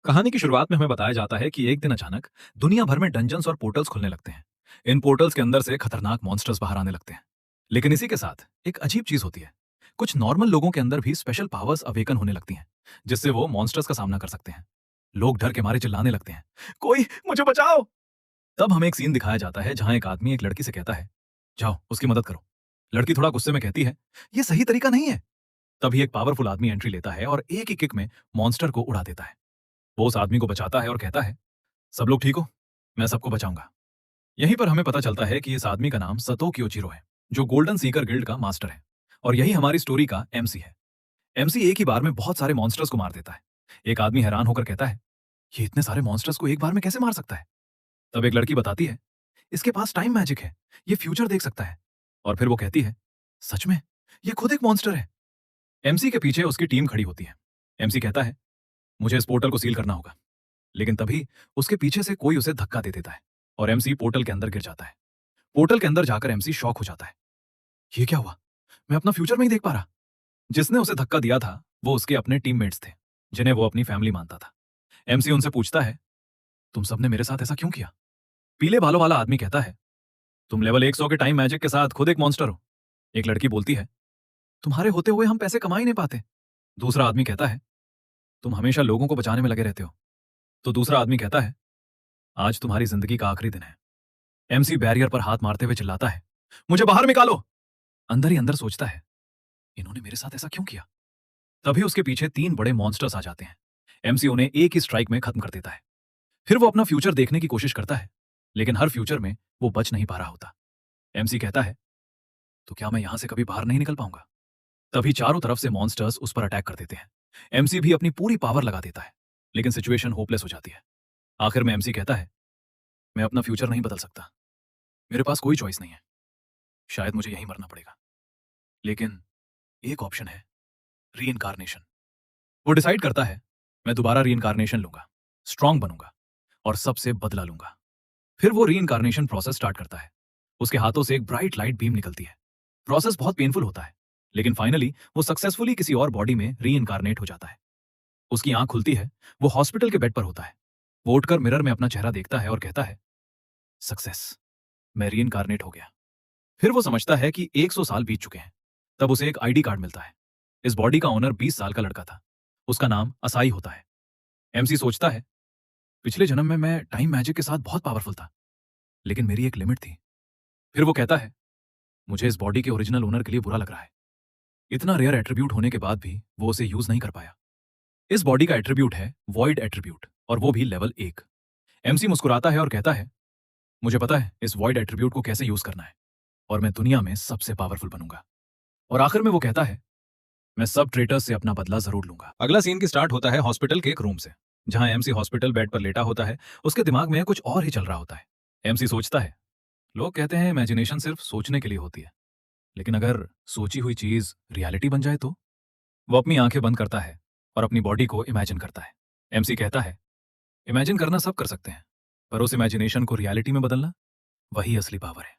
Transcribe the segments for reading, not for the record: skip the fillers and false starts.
कहानी की शुरुआत में हमें बताया जाता है कि एक दिन अचानक दुनिया भर में डंजन्स और पोर्टल्स खुलने लगते हैं। इन पोर्टल्स के अंदर से खतरनाक मॉन्स्टर्स बाहर आने लगते हैं। लेकिन इसी के साथ एक अजीब चीज होती है। कुछ नॉर्मल लोगों के अंदर भी स्पेशल पावर्स अवेकन होने लगती हैं, जिससे वो मॉन्स्टर्स का सामना कर सकते हैं। लोग डर के मारे चिल्लाने लगते हैं, कोई मुझे बचाओ। तब हमें एक सीन दिखाया जाता है जहां एक आदमी एक लड़की से कहता है, जाओ उसकी मदद करो। लड़की थोड़ा गुस्से में कहती है, ये सही तरीका नहीं है। तभी एक पावरफुल आदमी एंट्री लेता है और एक ही किक में मॉन्स्टर को उड़ा देता है। वो उस आदमी को बचाता है और कहता है, सब लोग ठीक हो, मैं सबको बचाऊंगा। यहीं पर हमें पता चलता है कि इस आदमी का नाम सतो क्योचिरो है, जो गोल्डन सीकर गिल्ड का मास्टर है। और यही हमारी स्टोरी का एमसी है। एमसी एक ही बार में बहुत सारे मॉन्स्टर्स को मार देता है। एक आदमी हैरान होकर कहता है, ये इतने सारे मॉन्स्टर्स को एक बार में कैसे मार सकता है। तब एक लड़की बताती है, इसके पास टाइम मैजिक है, ये फ्यूचर देख सकता है। और फिर वो कहती है, सच में, ये खुद एक मॉन्स्टर है। एमसी के पीछे उसकी टीम खड़ी होती है। एमसी कहता है, मुझे इस पोर्टल को सील करना होगा। लेकिन तभी उसके पीछे से कोई उसे धक्का दे देता है और एमसी पोर्टल के अंदर गिर जाता है। पोर्टल के अंदर जाकर एमसी शॉक हो जाता है। ये क्या हुआ, मैं अपना फ्यूचर नहीं देख पा रहा। जिसने उसे धक्का दिया था वो उसके अपने टीममेट्स थे, जिन्हें वो अपनी फैमिली मानता था। एमसी उनसे पूछता है, तुम सबने मेरे साथ ऐसा क्यों किया। पीले बालों वाला आदमी कहता है, तुम लेवल 100 के टाइम मैजिक के साथ खुद एक मॉन्स्टर हो। एक लड़की बोलती है, तुम्हारे होते हुए हम पैसे कमा ही नहीं पाते। दूसरा आदमी कहता है, तुम हमेशा लोगों को बचाने में लगे रहते हो। तो दूसरा आदमी कहता है, आज तुम्हारी जिंदगी का आखिरी दिन है। एमसी बैरियर पर हाथ मारते हुए चिल्लाता है, मुझे बाहर निकालो। अंदर ही अंदर सोचता है, इन्होंने मेरे साथ ऐसा क्यों किया। तभी उसके पीछे 3 बड़े मॉन्स्टर्स आ जाते हैं। एमसी उन्हें एक ही स्ट्राइक में खत्म कर देता है। फिर वो अपना फ्यूचर देखने की कोशिश करता है, लेकिन हर फ्यूचर में वो बच नहीं पा रहा होता। एमसी कहता है, तो क्या मैं यहां से कभी बाहर नहीं निकल पाऊंगा। तभी चारों तरफ से मॉन्स्टर्स उस पर अटैक कर देते हैं। एमसी भी अपनी पूरी पावर लगा देता है, लेकिन सिचुएशन होपलेस हो जाती है। आखिर में एमसी कहता है, मैं अपना फ्यूचर नहीं बदल सकता, मेरे पास कोई चॉइस नहीं है, शायद मुझे यहीं मरना पड़ेगा। लेकिन एक ऑप्शन है, री इनकारनेशन। वो डिसाइड करता है, मैं दोबारा री इनकारनेशन लूंगा, स्ट्रांग बनूंगा और सबसे बदला लूंगा। फिर वो री इनकारनेशन प्रोसेस स्टार्ट करता है। उसके हाथों से एक ब्राइट लाइट बीम निकलती है। प्रोसेस बहुत पेनफुल होता है, लेकिन फाइनली वो सक्सेसफुली किसी और बॉडी में री इनकारनेट हो जाता है। उसकी आंख खुलती है, वो हॉस्पिटल के बेड पर होता है। वो उठकर मिरर में अपना चेहरा देखता है और कहता है, सक्सेस, मैं री इनकारनेट हो गया। फिर वो समझता है कि 100 साल बीत चुके हैं। तब उसे एक आईडी कार्ड मिलता है। इस बॉडी का ओनर 20 साल का लड़का था। उसका नाम असाई होता है। एमसी सोचता है, पिछले जन्म में मैं टाइम मैजिक के साथ बहुत पावरफुल था, लेकिन मेरी एक लिमिट थी। फिर वो कहता है, मुझे इस बॉडी के ओरिजिनल ओनर के लिए बुरा लग रहा है। इतना रेयर एट्रीब्यूट होने के बाद भी वो उसे यूज नहीं कर पाया। इस बॉडी का एट्रीब्यूट है वॉइड एट्रीब्यूट, और वो भी लेवल 1। एमसी मुस्कुराता है और कहता है, मुझे पता है इस वॉइड एट्रीब्यूट को कैसे यूज करना है, और मैं दुनिया में सबसे पावरफुल बनूंगा। और आखिर में वो कहता है, मैं सब ट्रेटर्स से अपना बदला जरूर लूंगा। अगला सीन की स्टार्ट होता है हॉस्पिटल के एक रूम से, जहां एमसी हॉस्पिटल बेड पर लेटा होता है। उसके दिमाग में कुछ और ही चल रहा होता है। एमसी सोचता है, लोग कहते हैं इमेजिनेशन सिर्फ सोचने के लिए होती है, लेकिन अगर सोची हुई चीज रियलिटी बन जाए तो। वो अपनी आंखें बंद करता है और अपनी बॉडी को इमेजिन करता है। एमसी कहता है, इमेजिन करना सब कर सकते हैं, पर उस इमेजिनेशन को रियलिटी में बदलना, वही असली पावर है।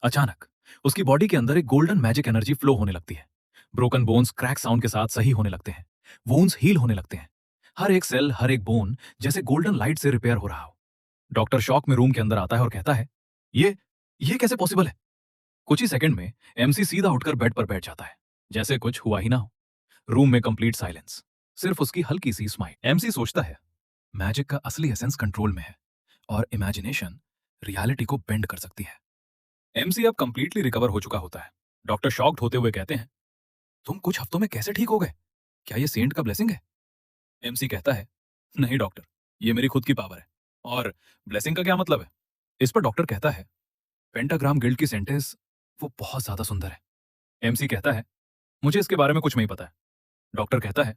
अचानक उसकी बॉडी के अंदर एक गोल्डन मैजिक एनर्जी फ्लो होने लगती है। ब्रोकन बोन्स क्रैक साउंड के साथ सही होने लगते हैं। वोन्स हील होने लगते हैं। हर एक सेल, हर एक बोन जैसे गोल्डन लाइट से रिपेयर हो रहा हो। डॉक्टर शॉक में रूम के अंदर आता है और कहता है, ये ये कैसे पॉसिबल है। कुछ ही सेकंड में एमसी सीधा उठकर बेड पर बैठ जाता है, जैसे कुछ हुआ ही ना हो। रूम में कंप्लीट साइलेंस, सिर्फ उसकी हल्की सी स्माइल। एमसी सोचता है, मैजिक का असली एसेंस कंट्रोल में है, और इमेजिनेशन रियलिटी को बेंड कर सकती है। एमसी अब कंप्लीटली रिकवर हो चुका होता है। डॉक्टर शॉक्ड होते हुए कहते हैं, तुम कुछ हफ्तों में कैसे ठीक हो गए, क्या ये सेंट का ब्लेसिंग है। एमसी कहता है, नहीं डॉक्टर, ये मेरी खुद की पावर है। और ब्लेसिंग का क्या मतलब है। इस पर डॉक्टर कहता है, पेंटाग्राम गिल्ड की सेंटेंस वो बहुत ज्यादा सुंदर है। एमसी कहता है, मुझे इसके बारे में कुछ नहीं पता है। डॉक्टर कहता है,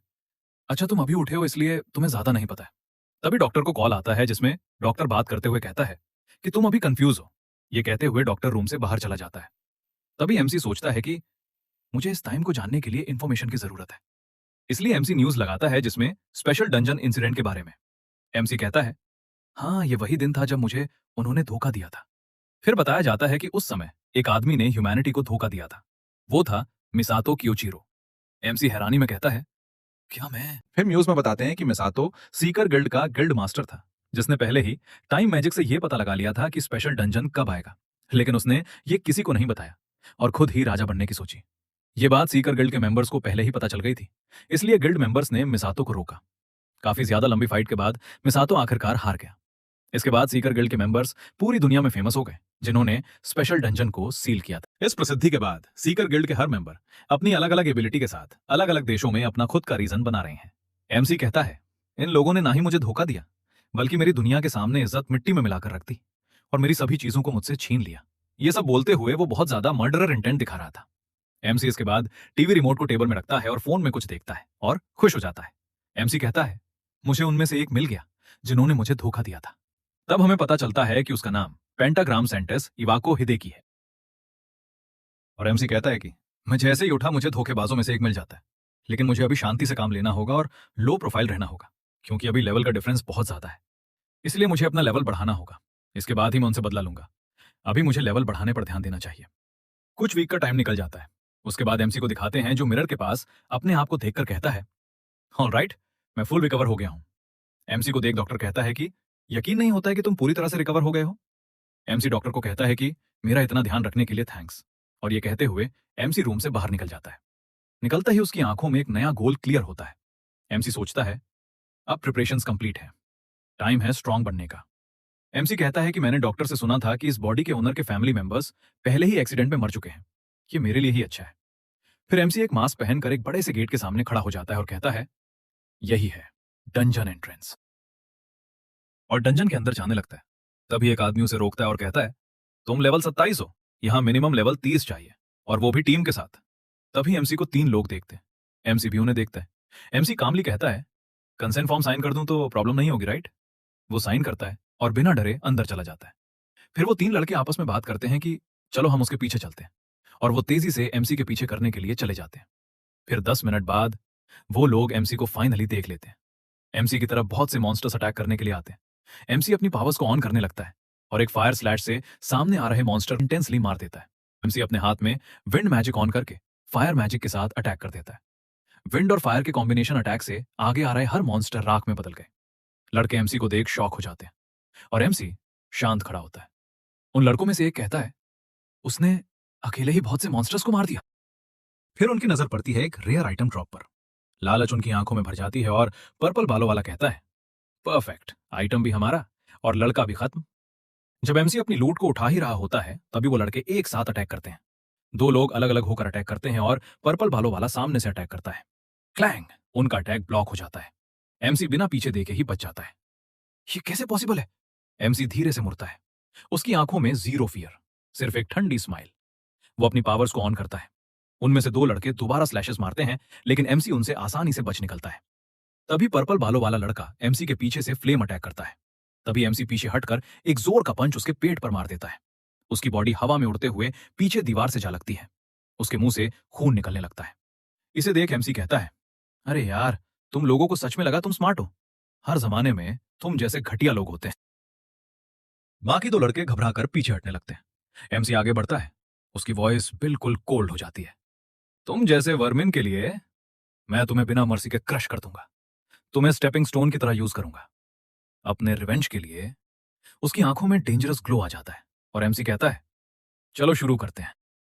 अच्छा तुम अभी उठे हो इसलिए तुम्हें ज्यादा नहीं पता है। तभी डॉक्टर को कॉल आता है, जिसमें डॉक्टर बात करते हुए कहता है कि तुम अभी कंफ्यूज हो। ये कहते हुए डॉक्टर रूम से बाहर चला जाता है। तभी एमसी सोचता है कि मुझे इस टाइम को जानने के लिए इंफॉर्मेशन की जरूरत है। इसलिए एमसी न्यूज लगाता है, जिसमें स्पेशल डंजन इंसिडेंट के बारे में। एमसी कहता है, हाँ ये वही दिन था जब मुझे उन्होंने धोखा दिया था। फिर बताया जाता है कि उस समय एक आदमी ने ह्यूमैनिटी को धोखा दिया था। वो था मिसातो कियोचिरो। एमसी हैरानी में कहता है, क्या मैं फिर न्यूज में बताते हैं कि मिसातो सीकर गिल्ड का गिल्ड मास्टर था, जिसने पहले ही टाइम मैजिक से यह पता लगा लिया था कि स्पेशल डंजन कब आएगा। लेकिन उसने ये किसी को नहीं बताया और खुद ही राजा बनने की सोची। ये बात सीकर गिल्ड के मेंबर्स को पहले ही पता चल गई थी, इसलिए गिल्ड मेंबर्स ने मिसातो को रोका। काफी ज्यादा लंबी फाइट के बाद मिसातो आखिरकार हार गया। इसके बाद सीकर गिल्ड के मेंबर्स पूरी दुनिया में फेमस हो गए, जिन्होंने स्पेशल डंजन को सील किया था। इस प्रसिद्धि के बाद सीकर गिल्ड के हर मेंबर अपनी अलग अलग एबिलिटी के साथ अलग अलग देशों में अपना खुद का रीजन बना रहे हैं। एमसी कहता है, इन लोगों ने ना ही मुझे धोखा दिया, बल्कि मेरी दुनिया के सामने इज्जत मिट्टी में मिलाकर रख दी और मेरी सभी चीजों को मुझसे छीन लिया। ये सब बोलते हुए वो बहुत ज्यादा मर्डरर इंटेंट दिखा रहा था। एमसी इसके बाद टीवी रिमोट को टेबल में रखता है और फोन में कुछ देखता है और खुश हो जाता है। एमसी कहता है, मुझे उनमें से एक मिल गया जिन्होंने मुझे धोखा दिया था। तब हमें पता चलता है कि उसका नाम पेंटाग्राम सेंटेस इवाको हिदेकी है। और एमसी कहता है कि मैं जैसे ही उठा मुझे धोखेबाजों में से एक मिल जाता है, लेकिन मुझे अभी शांति से काम लेना होगा और लो प्रोफाइल रहना होगा, क्योंकि अभी लेवल का डिफरेंस बहुत ज्यादा है। इसलिए मुझे अपना लेवल बढ़ाना होगा। इसके बाद ही मैं उनसे बदला लूंगा। अभी मुझे लेवल बढ़ाने पर ध्यान देना चाहिए। कुछ वीक का टाइम निकल जाता है। उसके बाद एमसी को दिखाते हैं, जो मिरर के पास अपने आप को देखकर कहता है, ऑलराइट, मैं फुल रिकवर हो गया हूं। एमसी को देख डॉक्टर कहता है कि यकीन नहीं होता है कि तुम पूरी तरह से रिकवर हो गए हो। एमसी डॉक्टर को कहता है कि मेरा इतना ध्यान रखने के लिए थैंक्स। और ये कहते हुए एमसी रूम से बाहर निकल जाता है। निकलता ही उसकी आंखों में एक नया गोल क्लियर होता है। एमसी सोचता है, अब प्रिपरेशंस कंप्लीट है, टाइम है स्ट्रांग बनने का। एमसी कहता है कि मैंने डॉक्टर से सुना था कि इस बॉडी के ओनर के फैमिली मेंबर्स पहले ही एक्सीडेंट में मर चुके हैं। ये मेरे लिए ही अच्छा है। फिर एमसी एक मास्क पहनकर एक बड़े से गेट के सामने खड़ा हो जाता है और कहता है, यही है डंजन एंट्रेंस। और डंजन के अंदर जाने लगता है। तभी एक आदमी उसे रोकता है और कहता है, तुम लेवल 27 हो, यहां मिनिमम लेवल 30 चाहिए, और वो भी टीम के साथ। तभी एमसी को 3 लोग देखते हैं। एमसी भी उन्हें देखता है। एमसी कामली कहता है, कंसेंट फॉर्म साइन कर दूं तो प्रॉब्लम नहीं होगी, राइट? वो साइन करता है और बिना डरे अंदर चला जाता है। फिर वो 3 लड़के आपस में बात करते हैं कि चलो हम उसके पीछे चलते हैं, और वो तेजी से एमसी के पीछे करने के लिए चले जाते हैं। फिर 10 मिनट बाद वो लोग एमसी को फाइनली देख लेते हैं। एमसी की तरफ बहुत से मॉन्स्टर्स अटैक करने के लिए आते हैं। एमसी अपनी पावर्स को ऑन करने लगता है और एक फायर स्लैश से सामने आ रहे मॉन्स्टर इंटेंसली मार देता है। एमसी अपने हाथ में विंड मैजिक ऑन करके फायर मैजिक के साथ अटैक कर देता है। विंड और फायर के कॉम्बिनेशन अटैक से आगे आ रहे हर मॉन्स्टर राख में बदल गए। लड़के एमसी को देख शॉक हो जाते हैं और एमसी शांत खड़ा होता है। उन लड़कों में से एक कहता है, उसने अकेले ही बहुत से मॉन्स्टर्स को मार दिया। फिर उनकी नजर पड़ती है एक रेयर आइटम ड्रॉप पर। लालच उनकी आंखों में भर जाती है और पर्पल बालों वाला कहता है, परफेक्ट, आइटम भी हमारा और लड़का भी खत्म। जब एमसी अपनी लूट को उठा ही रहा होता है, तभी वो लड़के एक साथ अटैक करते हैं। 2 लोग अलग अलग होकर अटैक करते हैं और पर्पल बालों वाला सामने से अटैक करता है। क्लैंग, उनका अटैक ब्लॉक हो जाता है। एमसी बिना पीछे देखे ही बच जाता है। ये कैसे पॉसिबल है? एमसी धीरे से मुड़ता है। उसकी आंखों में जीरो फियर, सिर्फ एक ठंडी स्माइल। वो अपनी पावर्स को ऑन करता है। उनमें से 2 लड़के दोबारा स्लैशेस मारते हैं, लेकिन एमसी उनसे आसानी से बच निकलता है। तभी पर्पल बालों वाला लड़का एमसी के पीछे से फ्लेम अटैक करता है। तभी एमसी पीछे हटकर एक जोर का पंच उसके पेट पर मार देता है। उसकी बॉडी हवा में उड़ते हुए पीछे दीवार से जा लगती है। उसके मुंह से खून निकलने लगता है। इसे देख एमसी कहता है, अरे यार, तुम लोगों को सच में लगा तुम स्मार्ट हो। हर जमाने में तुम जैसे घटिया लोग होते हैं। बाकी 2 लड़के घबराकर पीछे हटने लगते हैं। एमसी आगे बढ़ता है। उसकी वॉइस बिल्कुल कोल्ड हो जाती है। तुम जैसे वर्मिन के लिए मैं तुम्हें बिना मर्सी के क्रश कर दूंगा। तुम्हें स्टेपिंग स्टोन की तरह यूज करूंगा। अपने रिवेंज के लिए। उसकी आंखों में डेंजरस ग्लो आ जाता है और एमसी कहता है, चलो शुरू करते हैं।